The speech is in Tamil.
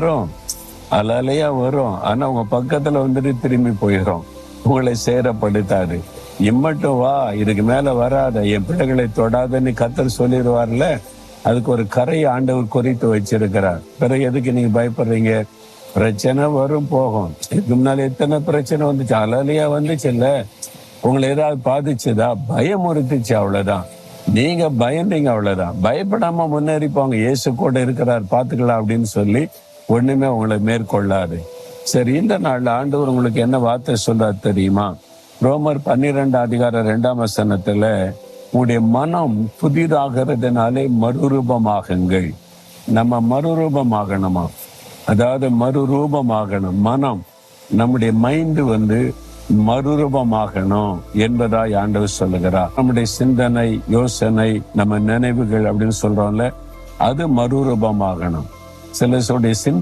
வரும், அலையா வரும். ஆனா உங்க பக்கத்துல வந்துட்டு திரும்பி போயிடும், உங்களை சேரப்படுத்தாது. இம்மட்டும் வா, இதுக்கு மேல வராத, என் பிள்ளைகளை தொடாதன்னு கர்த்தர் சொல்லிடுவார்ல. அதுக்கு ஒரு கரையை ஆண்டவர் குறித்து வச்சிருக்கிறார். பிறகு எதுக்கு நீங்க பயப்படுறீங்க? பிரச்சனை வரும் போகும். இதுக்கு முன்னால எத்தனை பிரச்சனை வந்துச்சு, அலையா வந்துச்சு இல்ல. உங்களை ஏதாவது பாதிச்சுதா? பயமுறுத்துச்சு, அவ்வளவுதான். நீங்க பயந்தீங்க, அவ்வளவுதான். பயப்படாம முன்னேறி போங்க, இயேசு கூட இருக்கிறார், பாத்துக்கலாம் அப்படின்னு சொல்லி ஒண்ணுமே உங்களை மேற்கொள்ளாது. சரி, இந்த நாள்ல ஆண்டவர் உங்களுக்கு என்ன வார்த்தை சொல்றாரு தெரியுமா? ரோமர் 12 அதிகாரம் 2 உங்களுடைய மனம் புதிதாகிறதுனாலே மறுரூபமாகுங்கள். நம்ம மறுரூபமாகணுமா? அதாவது மறுரூபமாகணும். மனம், நம்முடைய மைண்ட் மறுரூபமாகணும் என்பதாய் ஆண்டவர் சொல்லுகிறார். நம்முடைய சிந்தனை, யோசனை, நம்ம நினைவுகள் அப்படின்னு சொல்றோம்ல, அது மறுரூபமாகணும். சிலருடைய